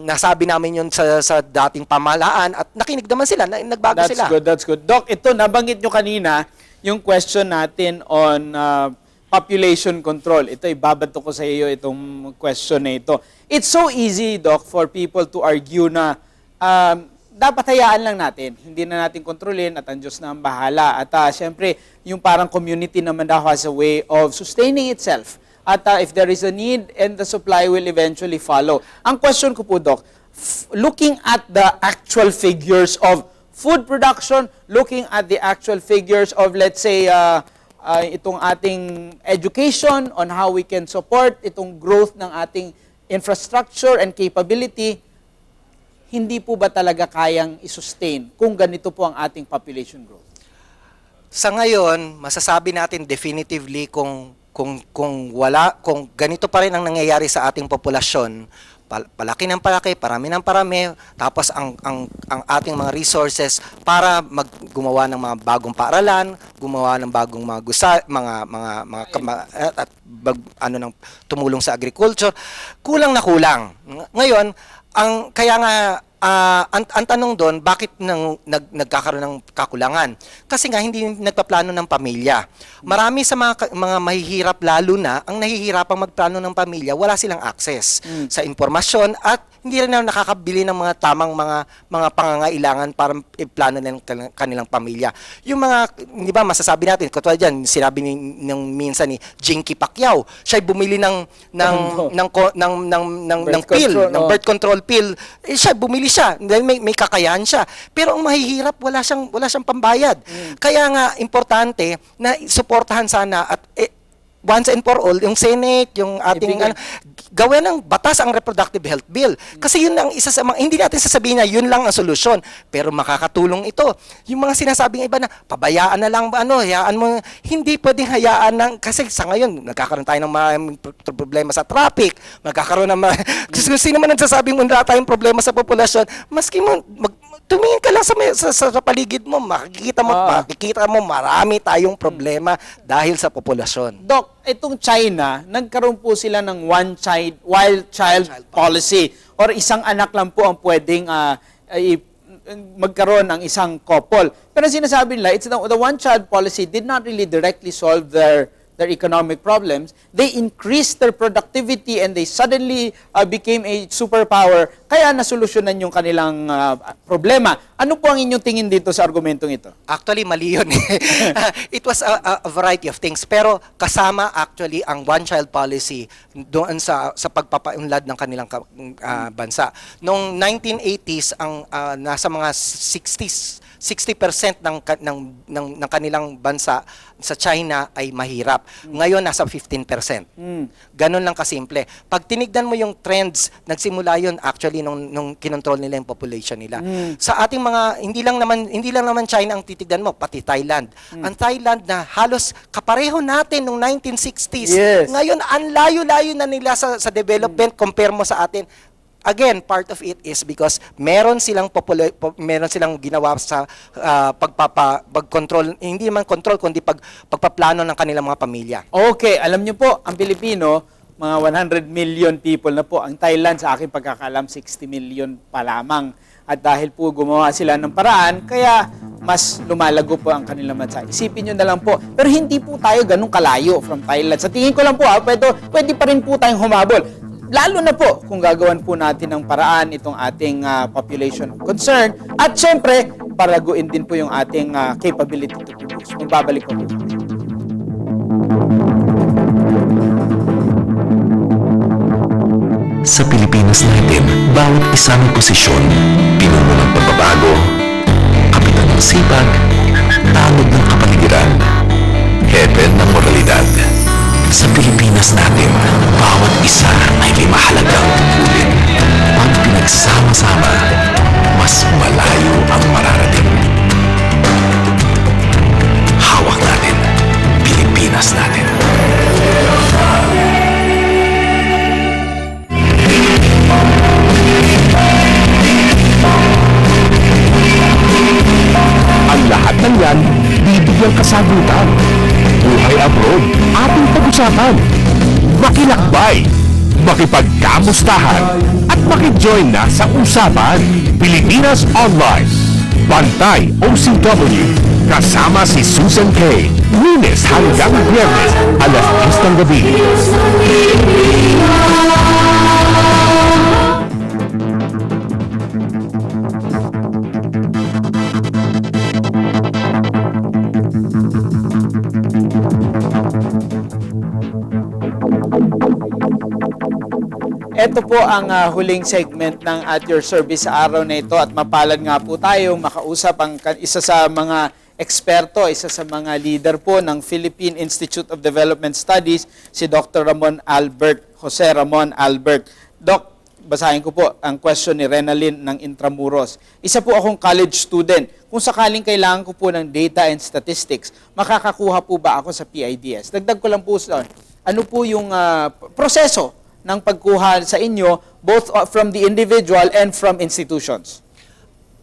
nasabi namin yun sa dating pamahalaan at nakinig naman sila, nagbago sila. That's good. Doc, ito nabanggit nyo kanina yung question natin on population control. Ito, ibabato ko sa iyo itong question na ito. It's so easy, Doc, for people to argue na dapat hayaan lang natin. Hindi na natin kontrolin at ang Diyos na ang bahala. At syempre, yung parang community naman daw has a way of sustaining itself. At if there is a need, and the supply will eventually follow. Ang question ko po, Doc, looking at the actual figures of food production, looking at the actual figures of, let's say, itong ating education on how we can support itong growth ng ating infrastructure and capability, hindi po ba talaga kayang i-sustain kung ganito po ang ating population growth? Sa ngayon, masasabi natin definitively kung ganito pa rin ang nangyayari sa ating populasyon, palaki ng palaki, parami ng parami, tapos ang ating mga resources para gumawa ng mga bagong paaralan, gumawa ng bagong tumulong sa agriculture, kulang na kulang. Ngayon, kaya nga ang tanong doon, bakit nagkakaroon ng kakulangan? Kasi nga hindi nagpaplano ng pamilya. Marami sa mga mahihirap, lalo na ang nahihirapang magplano ng pamilya, wala silang access sa impormasyon at hindi rin na nakakabili ng mga tamang mga pangangailangan para iplano ng kanilang pamilya. Yung mga, di ba, masasabi natin, katulad dyan, sinabi minsan ni Jinky Pacquiao, siya'y bumili ng birth control pill, siya bumili siya, dahil may kakayahan siya. Pero ang mahihirap, wala siyang pambayad. Kaya nga, importante na suportahan sana at once and for all, yung Senate, yung ating gawin ng batas ang reproductive health bill. Kasi yun ang isa sa mga, hindi natin sasabihin na yun lang ang solusyon, pero makakatulong ito. Yung mga sinasabing iba na, pabayaan na lang, hayaan mo, hindi pwedeng hayaan kasi sa ngayon, nagkakaroon tayo ng mga problema sa traffic, magkakaroon ng kung sino man nagsasabing wala tayong problema sa populasyon, maski mo, tumingin ka lang sa paligid mo, makikita mo marami tayong problema dahil sa populasyon. Doc, itong China, nagkaroon po sila ng wild child policy or isang anak lang po ang pwedeng magkaroon ng isang couple. Pero sinasabi nila, the one child policy did not really directly solve their economic problems. They increased their productivity and they suddenly became a superpower. Kaya nasolusyonan yung kanilang problema. Ano po ang inyong tingin dito sa argumentong ito? Actually, mali yun. It was a variety of things. Pero kasama actually ang one-child policy doon sa pagpapaunlad ng kanilang bansa. Noong 1980s, nasa mga 60% ng kanilang bansa sa China ay mahirap. Ngayon, nasa 15%. Ganun lang kasimple. Pag tinignan mo yung trends, nagsimula yun actually nung kinontrol nila yung population nila. Sa ating mga, hindi lang naman China ang titignan mo, pati Thailand. Ang Thailand na halos kapareho natin nung 1960s. Yes. Ngayon, ang layo-layo na nila sa development compare mo sa atin. again, part of it is because meron silang meron silang ginawa sa pagcontrol, hindi man control kundi pagpaplano ng kanilang mga pamilya. Okay, alam niyo po, ang Pilipino, mga 100 million people na po. Ang Thailand, sa aking pagkakalam, 60 million pa lamang. At dahil po gumawa sila ng paraan, kaya mas lumalago po ang kanilang bansa. Isipin nyo na lang po. Pero hindi po tayo ganun kalayo from Thailand. Sa tingin ko lang po, pwede pa rin po tayong humabol. Lalo na po kung gagawan po natin ng paraan itong ating population concern. At syempre, paraguin din po yung ating capability to produce. Magbabalik po po. Sa Pilipinas natin, bawat isang posisyon, pinuno ng pagbabago, kapitan ng sipag, tanod ng kapaligiran, hepe ng moralidad. Sa Pilipinas natin, bawat isa ay may mahalagang tungkulin. Pag pinagsama-sama, mas malayo ang mararating. Hawak natin, Pilipinas natin. Ang lahat ng yan, bibigyang kasagutan. Buhay abroad, ating pag-usapan. Makilakbay, makipagkamustahan, at makijoin na sa usapan. Pilipinas Online. Bantay OCW. Kasama si Susan K. Lunes hanggang Biyernes, alas 10 ng gabi. Ito po ang huling segment ng At Your Service sa araw na ito at mapalad nga po tayong makausap ang isa sa mga eksperto, isa sa mga leader po ng Philippine Institute of Development Studies, si Dr. Jose Ramon Albert. Doc, basahin ko po ang question ni Renalyn ng Intramuros. Isa po akong college student. Kung sakaling kailangan ko po ng data and statistics, makakakuha po ba ako sa PIDS? Dagdag ko lang po sa ano po yung proseso ng pagkuha sa inyo, both from the individual and from institutions?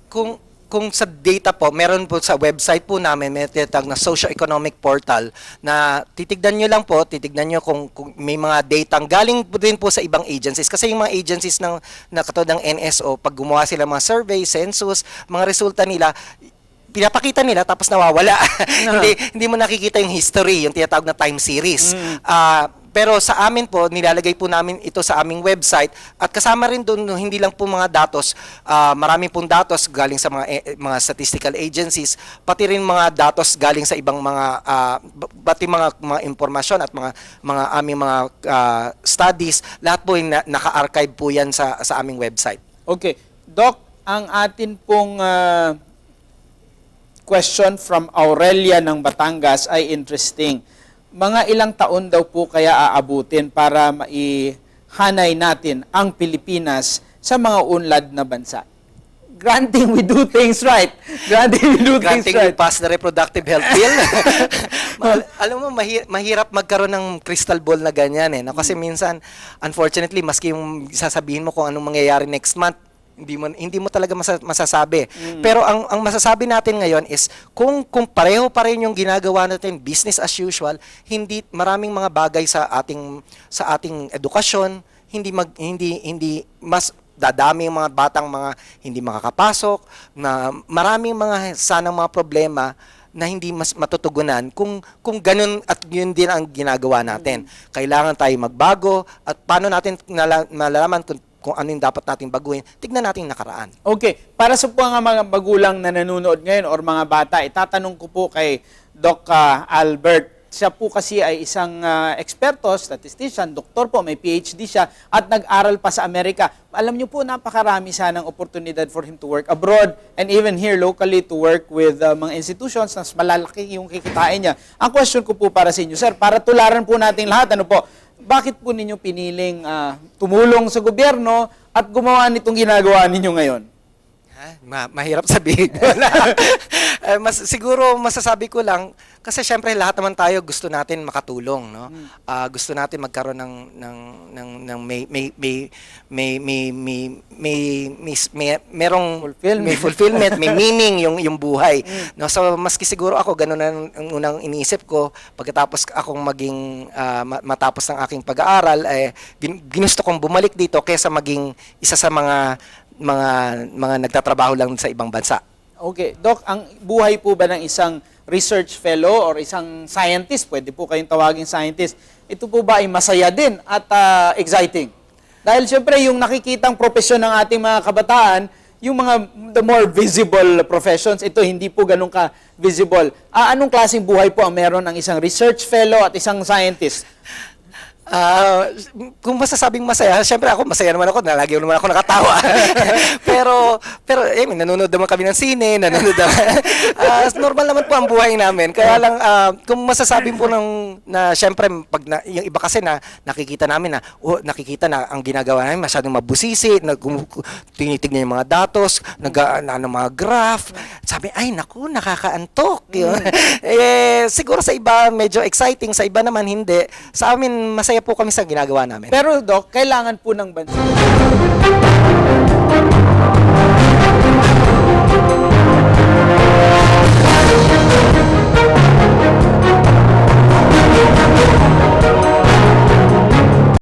Kung sa data po, meron po sa website po namin, may tinatawag na socio-economic portal na titignan nyo lang po, titignan nyo kung may mga data galing po din po sa ibang agencies. Kasi yung mga agencies na katulad ng NSO, pag gumawa sila mga survey, census, mga resulta nila, pinapakita nila tapos nawawala. hindi mo nakikita yung history, yung tinatawag na time series. Pero sa amin po, nilalagay po namin ito sa aming website at kasama rin doon hindi lang po mga datos, marami pong datos galing sa mga statistical agencies, pati rin mga datos galing sa ibang mga pati mga impormasyon at mga aming mga studies, lahat po naka-archive po yan sa aming website. Okay. Doc, ang atin pong question from Aurelia ng Batangas ay interesting. Mga ilang taon daw po kaya aabutin para maihanay natin ang Pilipinas sa mga unlad na bansa? Granting we do things right. Granting we pass the reproductive health bill. Alam mo, mahirap magkaroon ng crystal ball na ganyan eh. Kasi minsan, unfortunately, maski yung sasabihin mo kung anong mangyayari next month, hindi mo talaga masasabi. Pero ang masasabi natin ngayon is kung pareho pa rin yung ginagawa natin, business as usual, hindi maraming mga bagay sa ating edukasyon, hindi mas dadami yung mga batang mga hindi makakapasok, na maraming mga sanang mga problema na hindi mas matutugunan kung ganun at yun din ang ginagawa natin. Kailangan tayo magbago at paano natin malalaman kung ano yung dapat nating baguhin, tignan natin nakaraan. Okay. Para sa mga magulang na nanonood ngayon or mga bata, itatanong ko po kay Doc Albert. Siya po kasi ay isang eksperto, statistician, doktor po, may PhD siya at nag-aral pa sa Amerika. Alam niyo po, napakarami sanang oportunidad for him to work abroad and even here locally to work with mga institutions na malalaki yung kikitain niya. Ang question ko po para sa inyo, sir, para tularan po natin lahat, ano po, bakit po ninyo piniling tumulong sa gobyerno at gumawa nitong ginagawa ninyo ngayon? Mahirap sabihin. Siguro masasabi ko lang kasi syempre lahat naman tayo gusto natin makatulong, no? Gusto natin magkaroon ng merong may fulfillment, may meaning yung buhay. No, so maski siguro ako ganun ang unang iniisip ko pagkatapos akong maging matapos ng aking pag-aaral, ginusto kong bumalik dito kaysa maging isa sa mga nagtatrabaho lang sa ibang bansa. Okay. Doc, ang buhay po ba ng isang research fellow or isang scientist, pwede po kayong tawaging scientist, ito po ba ay masaya din at exciting? Dahil siyempre yung nakikitang profesyon ng ating mga kabataan, yung mga the more visible professions, ito hindi po ganun ka-visible. Anong klaseng buhay po ang meron ng isang research fellow at isang scientist? Kung masasabing masaya, syempre ako masaya naman ako, lagi naman ako nakatawa. pero nanonood naman kami ng sine, nanonood normal naman po ang buhay namin. Kaya lang kung masasabing po na syempre yung iba kasi na nakikita namin nakikita na ang ginagawa namin masyadong mabusisi, tinitignan yung mga datos, mga graph. Sabi, ay naku, nakakaantok. Yun. Siguro sa iba medyo exciting, sa iba naman hindi. Sa amin masaya po kami sa ginagawa namin. Pero Doc, kailangan po ng bansa